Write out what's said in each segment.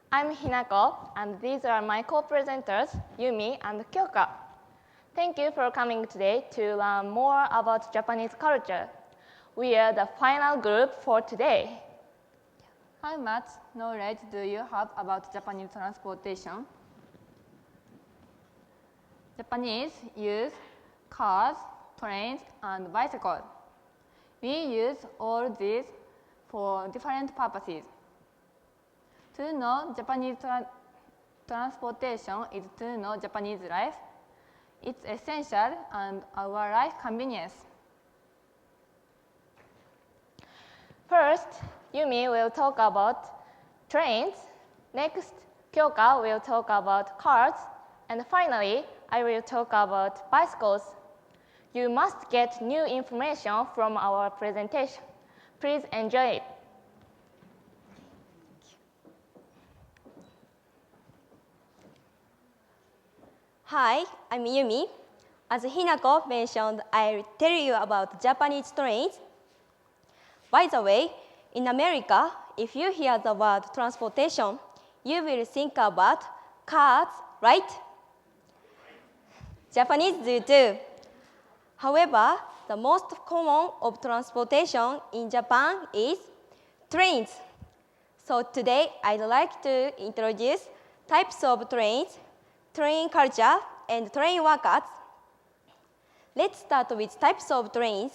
I'm Hinako, and these are my co-presenters, Yumi and Kyoka. Thank you for coming today to learn more about Japanese culture. We are the final group for today. How much knowledge do you have about Japanese transportation? Japanese use cars, trains, and bicycles. We use all these for different purposes. To know Japanese transportation is to know Japanese life, its essential, and our life convenience. First, Yumi will talk about trains. Next, Kyoka will talk about cars. And finally, I will talk about bicycles. You must get new information from our presentation. Please enjoy it. Hi, I'm Yumi. As Hinako mentioned, I'll tell you about Japanese trains. By the way, in America, if you hear the word transportation, you will think about cars, right? Japanese do too. However, the most common of transportation in Japan is trains. So today, I'd like to introduce types of trains, train culture, and train workers. Let's start with types of trains.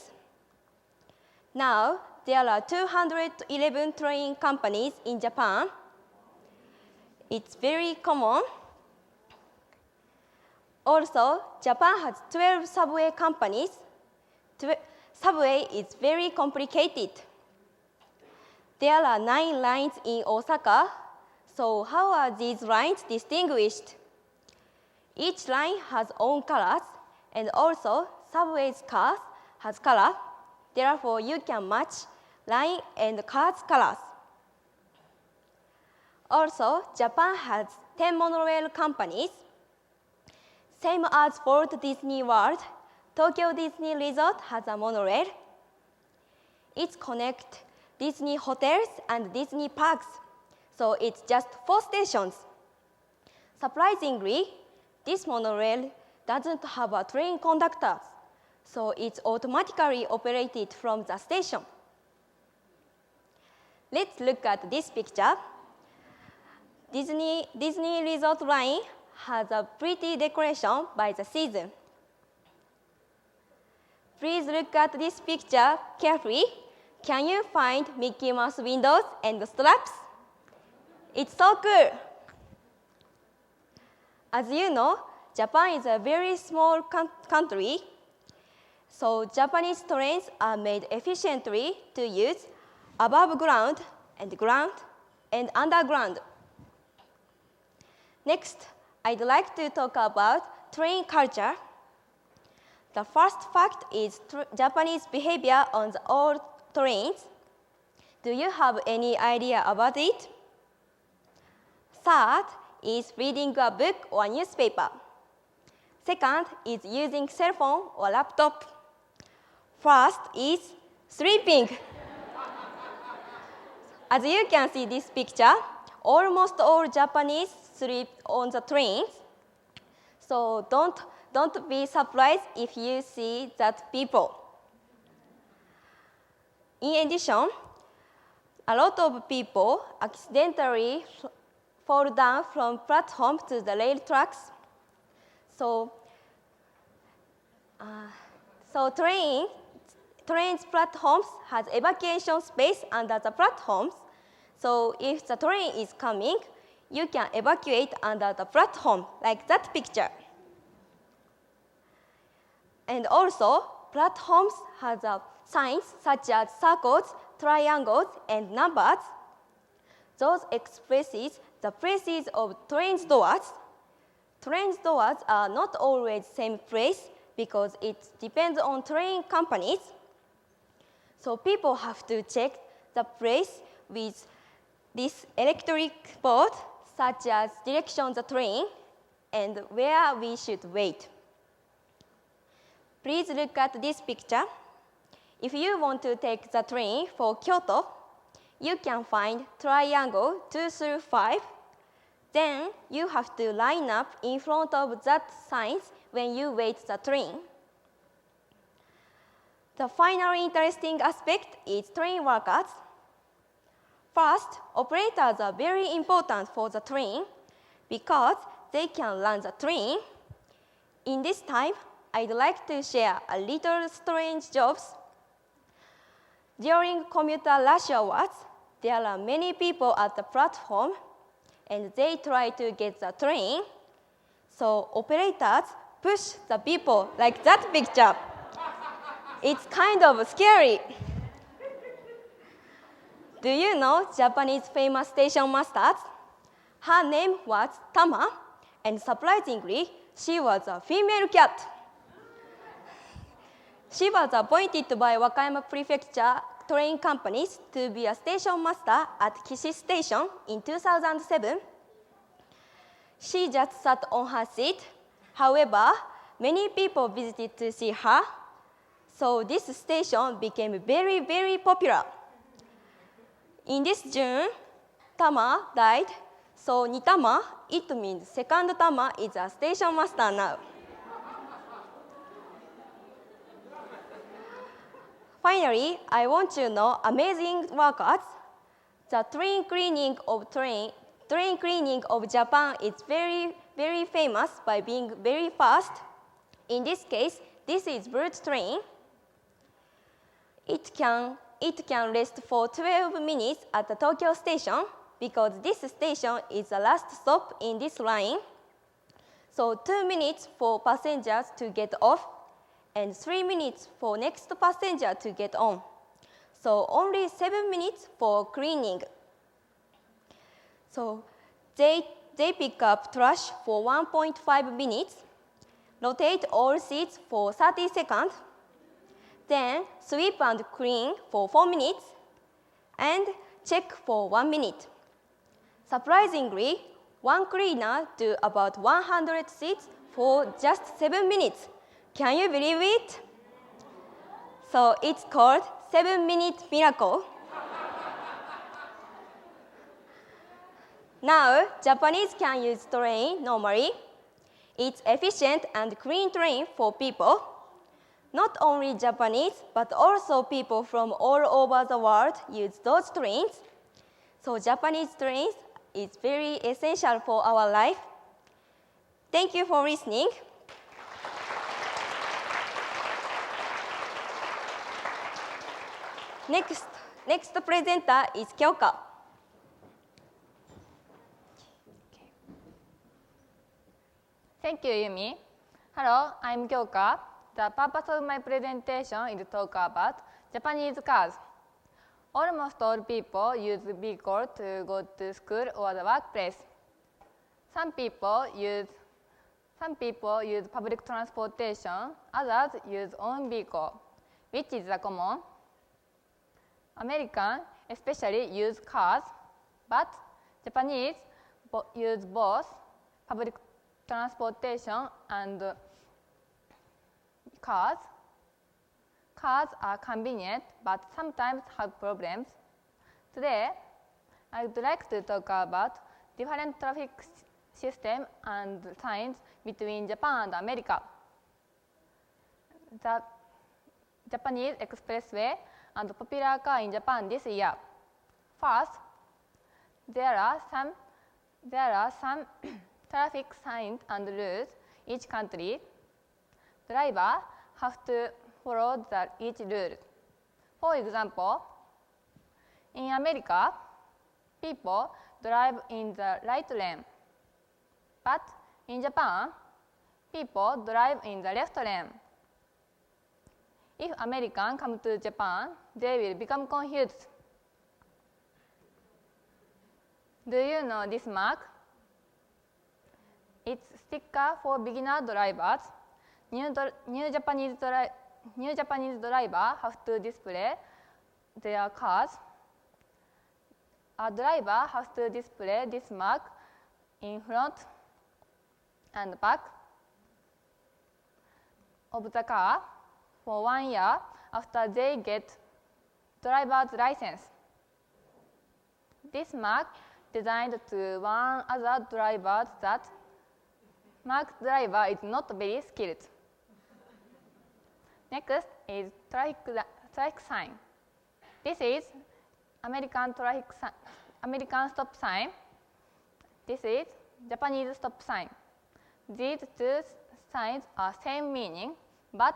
Now, there are 211 train companies in Japan. It's very common. Also, Japan has 12 subway companies. Subway is very complicated. There are 9 lines in Osaka. So how are these lines distinguished? Each line has own colors, and also subway's cars has color. Therefore, you can match line and car's colors. Also, Japan has 10 monorail companies. Same as Walt Disney World, Tokyo Disney Resort has a monorail. It connects Disney hotels and Disney parks, so it's just 4 stations. Surprisingly, this monorail doesn't have a train conductor, so it's automatically operated from the station. Let's look at this picture. Disney Resort line has a pretty decoration by the season. Please look at this picture carefully. Can you find Mickey Mouse windows and straps? It's so cool. As you know, Japan is a very small country, so Japanese trains are made efficiently to use above ground and underground. Next, I'd like to talk about train culture. The first fact is Japanese behavior on the old trains. Do you have any idea about it? Third is reading a book or newspaper. Second is using cell phone or laptop. First is sleeping. As you can see this picture, almost all Japanese sleep on the trains. So don't be surprised if you see that people. In addition, a lot of people accidentally fall down from platform to the rail tracks. So trains platforms has evacuation space under the platforms. So if the train is coming, you can evacuate under the platform, like that picture. And also, platforms has signs such as circles, triangles, and numbers. Those expresses the places of train doors. Train doors are not always same place because it depends on train companies. So people have to check the place with this electric board, such as direction the train and where we should wait. Please look at this picture. If you want to take the train for Kyoto, you can find triangle 2 through 5 Then you have to line up in front of that signs when you wait the train. The final interesting aspect is train workers. First, operators are very important for the train because they can run the train. In this time, I'd like to share a little strange jobs. During commuter rush hours, there are many people at the platform and they try to get the train. So operators push the people like that picture. It's kind of scary. Do you know Japanese famous station masters? Her name was Tama, and surprisingly, she was a female cat. She was appointed by Wakayama Prefecture train companies to be a station master at Kishi Station in 2007. She just sat on her seat. However, many people visited to see her, so this station became very, very popular. In this June, Tama died, so Nitama, it means second Tama, is a station master now. Finally, I want to know amazing workers. The train cleaning of Japan is very, very famous by being very fast. In this case, this is bullet train. It can rest for 12 minutes at the Tokyo station because this station is the last stop in this line. So 2 minutes for passengers to get off and 3 minutes for next passenger to get on. So only 7 minutes for cleaning. So they pick up trash for 1.5 minutes, rotate all seats for 30 seconds, then sweep and clean for 4 minutes, and check for 1 minute. Surprisingly, one cleaner do about 100 seats for just 7 minutes. Can you believe it? So it's called 7-minute miracle. Now, Japanese can use train normally. It's efficient and clean train for people. Not only Japanese, but also people from all over the world use those trains. So Japanese trains is very essential for our life. Thank you for listening. Next presenter is Kyoka. Thank you, Yumi. Hello, I'm Kyoka. The purpose of my presentation is to talk about Japanese cars. Almost all people use vehicle to go to school or the workplace. Some people use public transportation, others use own vehicle, which is the common. Americans especially use cars, but Japanese use both public transportation and cars. Cars are convenient, but sometimes have problems. Today, I would like to talk about different traffic system and signs between Japan and America. The Japanese expressway and popular car in Japan this year. First, there are some traffic signs and rules each country. Drivers have to follow each rule. For example, in America, people drive in the right lane. But in Japan, people drive in the left lane. If Americans come to Japan, they will become confused. Do you know this mark? It's sticker for beginner drivers. New Japanese drivers have to display their cars. A driver has to display this mark in front and back of the car for 1 year after they get driver's license. This mark designed to warn other drivers that marked driver is not very skilled. Next is traffic sign. This is American stop sign. This is Japanese stop sign. These two signs are same meaning but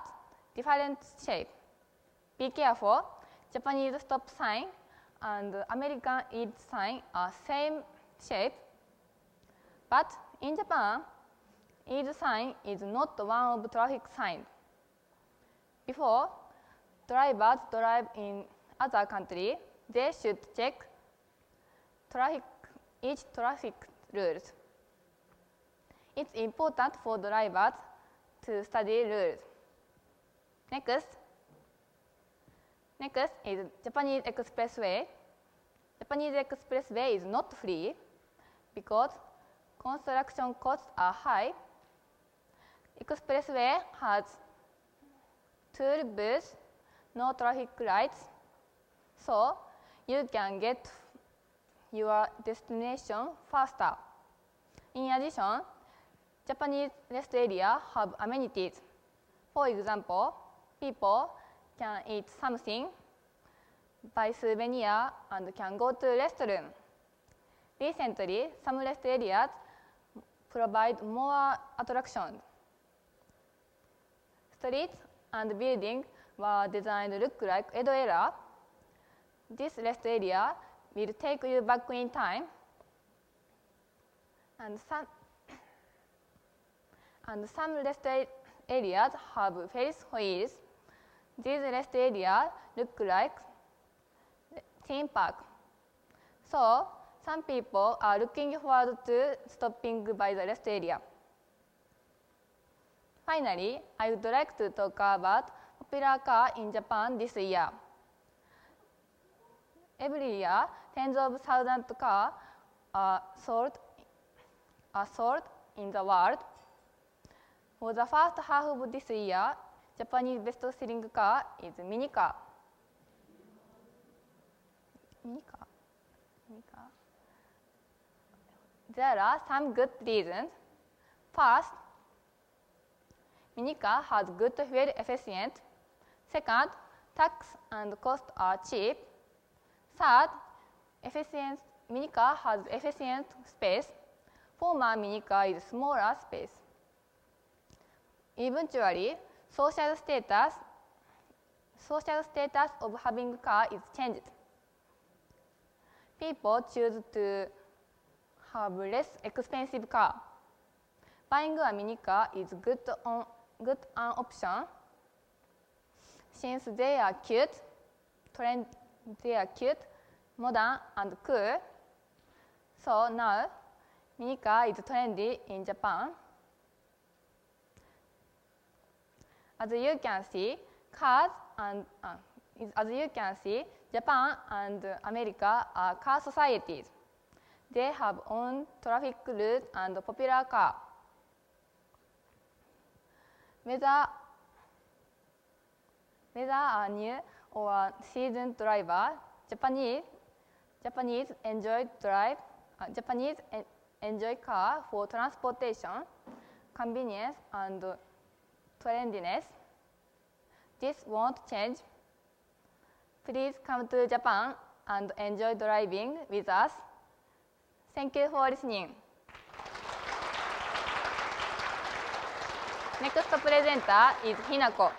different shape. Be careful, Japanese stop sign and American yield sign are same shape, but in Japan, yield sign is not one of traffic signs. Before drivers drive in other country, they should check each traffic rules. It's important for drivers to study rules. Next is Japanese expressway. Japanese expressway is not free because construction costs are high. Expressway has toll booths, no traffic lights, so you can get your destination faster. In addition, Japanese rest areas have amenities. For example, people can eat something, buy souvenir, and can go to restroom. Recently, some rest areas provide more attractions. Streets and buildings were designed to look like Edo era. This rest area will take you back in time, and some rest areas have Ferris wheels. These rest areas look like theme park. So some people are looking forward to stopping by the rest area. Finally, I would like to talk about popular car in Japan this year. Every year, tens of thousands of cars are sold in the world. For the first half of this year, Japanese best-selling car is mini car. There are some good reasons. First, mini car has good fuel efficiency. Second, tax and cost are cheap. Third, mini car has efficient space. Former mini car is smaller space. Eventually, social status of having a car is changed. People choose to have less expensive car. Buying a mini car is good an option since they are cute, modern, and cool. So now, mini car is trendy in Japan. As you can see, Japan and America are car societies. They have own traffic rules and popular car. Whether a new or seasoned driver, Japanese enjoy car for transportation, convenience, and trendiness. This won't change. Please come to Japan and enjoy driving with us. Thank you for listening. Next presenter is Hinako.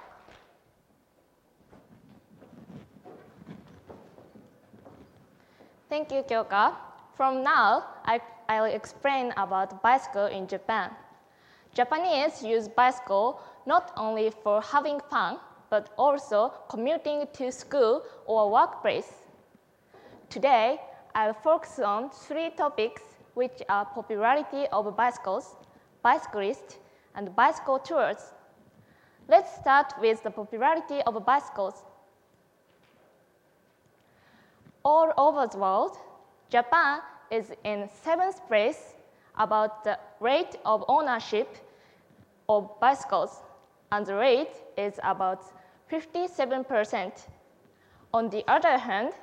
Thank you, Kyoka. From now, I'll explain about bicycle in Japan. Japanese use bicycle not only for having fun, but also commuting to school or workplace. Today, I'll focus on 3 topics, which are popularity of bicycles, bicyclists, and bicycle tours. Let's start with the popularity of bicycles. All over the world, Japan is in 7th place about the rate of ownership of bicycles, and the rate is about 57%. On the other hand,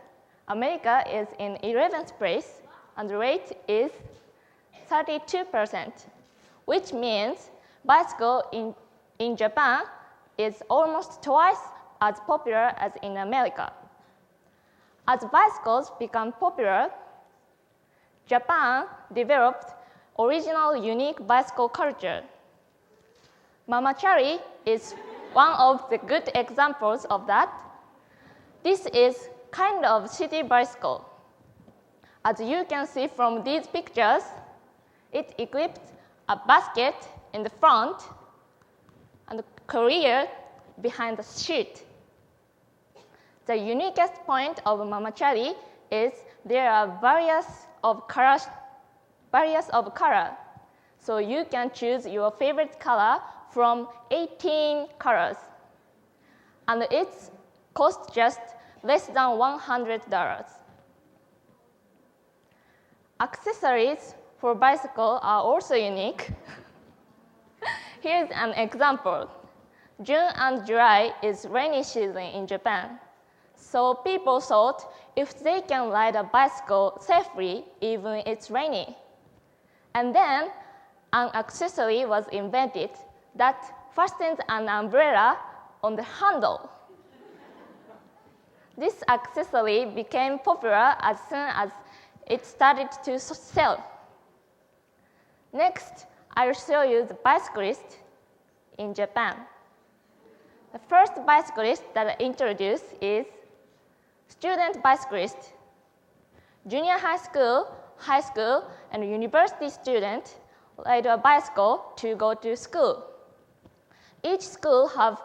America is in 11th place and the rate is 32%, which means bicycle in Japan is almost twice as popular as in America. As bicycles become popular, Japan developed original unique bicycle culture. Mamachari is one of the good examples of that. This is kind of city bicycle. As you can see from these pictures, it equipped a basket in the front and a carrier behind the seat. The uniquest point of Mamachari is there are various of color. So you can choose your favorite color from 18 colors. And it costs just less than $100. Accessories for bicycle are also unique. Here's an example. June and July is rainy season in Japan. So people thought if they can ride a bicycle safely even it's rainy. And then an accessory was invented that fastens an umbrella on the handle. This accessory became popular as soon as it started to sell. Next, I'll show you the bicyclist in Japan. The first bicyclist that I introduce is student bicyclist. Junior high school, and university student ride a bicycle to go to school. Each school have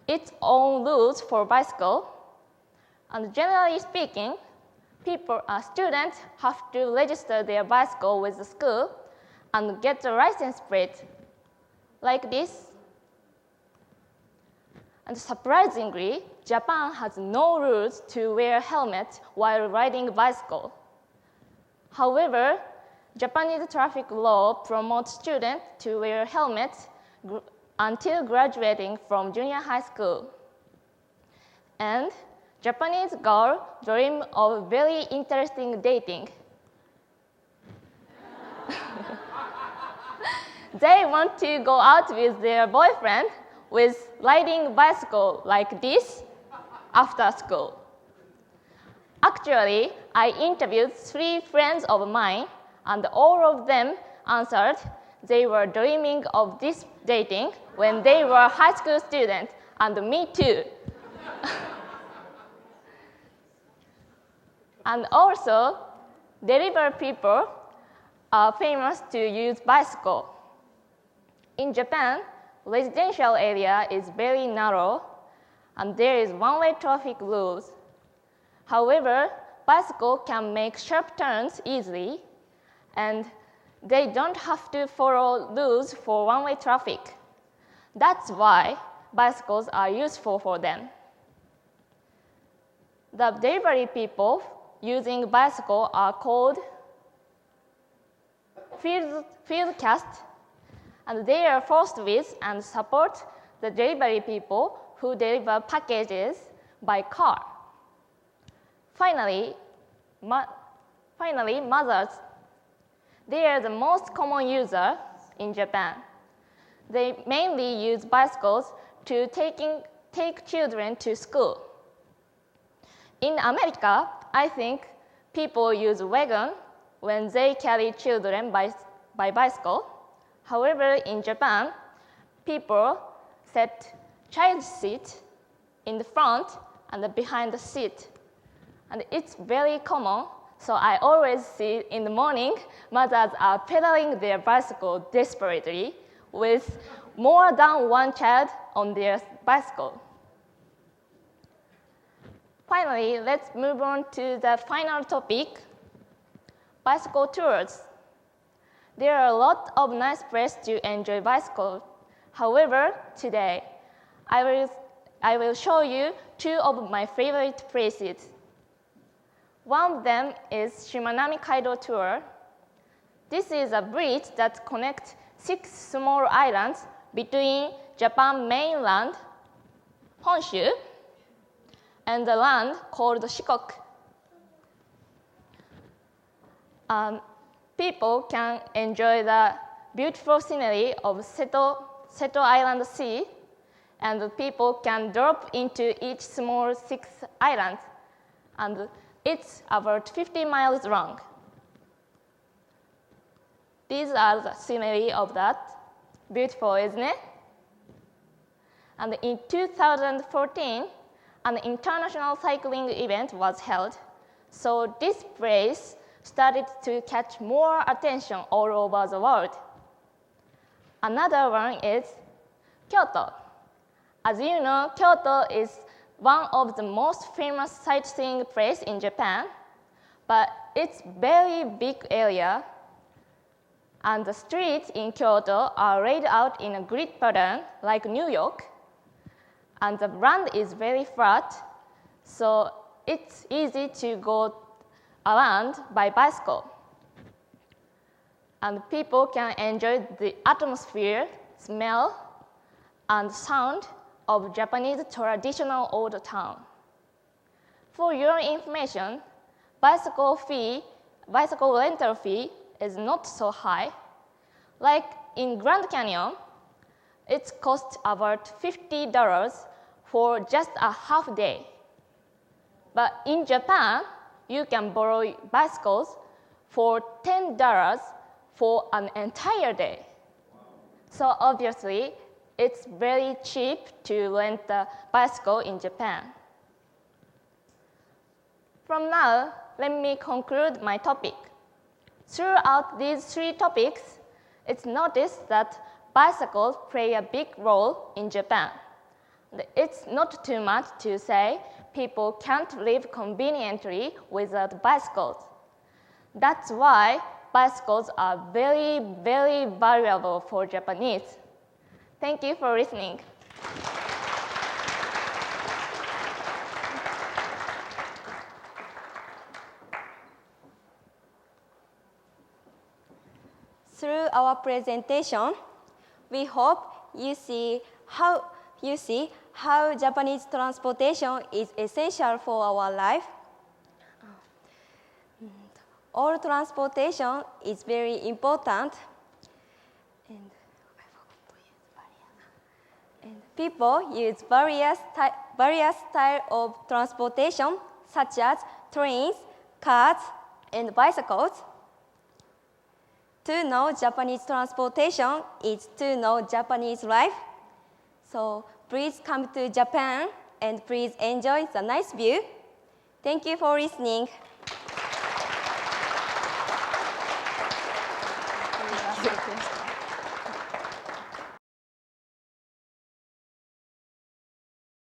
its own rules for bicycle, and generally speaking, students have to register their bicycle with the school and get the license plate like this. And surprisingly, Japan has no rules to wear helmet while riding bicycle. However, Japanese traffic law promotes students to wear helmets until graduating from junior high school. And Japanese girls dream of very interesting dating. They want to go out with their boyfriend with riding bicycle like this after school. Actually, I interviewed 3 friends of mine, and all of them answered they were dreaming of this dating when they were high school students, and me too. And also, delivery people are famous to use bicycle. In Japan, residential area is very narrow, and there is one-way traffic rules. However, bicycle can make sharp turns easily, and they don't have to follow rules for one-way traffic. That's why bicycles are useful for them. The delivery people using bicycle are called field cast, and they are forced with and support the delivery people who deliver packages by car. Finally, mothers. They are the most common user in Japan. They mainly use bicycles to take children to school. In America, I think people use wagon when they carry children by bicycle. However, in Japan, people set child seat in the front and behind the seat. And it's very common, so I always see in the morning, mothers are pedaling their bicycle desperately with more than one child on their bicycle. Finally, let's move on to the final topic, bicycle tours. There are a lot of nice places to enjoy bicycle. However, today, I will show you 2 of my favorite places. One of them is Shimanami Kaido Tour. This is a bridge that connects 6 small islands between Japan mainland, Honshu, and the land called Shikoku. People can enjoy the beautiful scenery of Seto Island Sea, and people can drop into each small 6 islands, and it's about 50 miles long. These are the scenery of that. Beautiful, isn't it? And in 2014, an international cycling event was held. So this place started to catch more attention all over the world. Another one is Kyoto. As you know, Kyoto is one of the most famous sightseeing places in Japan, but it's very big area, and the streets in Kyoto are laid out in a grid pattern like New York, and the land is very flat, so it's easy to go around by bicycle. And people can enjoy the atmosphere, smell, and sound of Japanese traditional old town. For your information, bicycle rental fee is not so high. Like in Grand Canyon, it costs about $50 for just a half day. But in Japan, you can borrow bicycles for $10 for an entire day. So obviously, it's very cheap to rent a bicycle in Japan. From now, let me conclude my topic. Throughout these 3 topics, it's noticed that bicycles play a big role in Japan. It's not too much to say people can't live conveniently without bicycles. That's why bicycles are very, very valuable for Japanese. Thank you for listening. Through our presentation, we hope you see how Japanese transportation is essential for our life. All transportation is very important, and people use various types of transportation, such as trains, cars, and bicycles. To know Japanese transportation is to know Japanese life. So please come to Japan and please enjoy the nice view. Thank you for listening.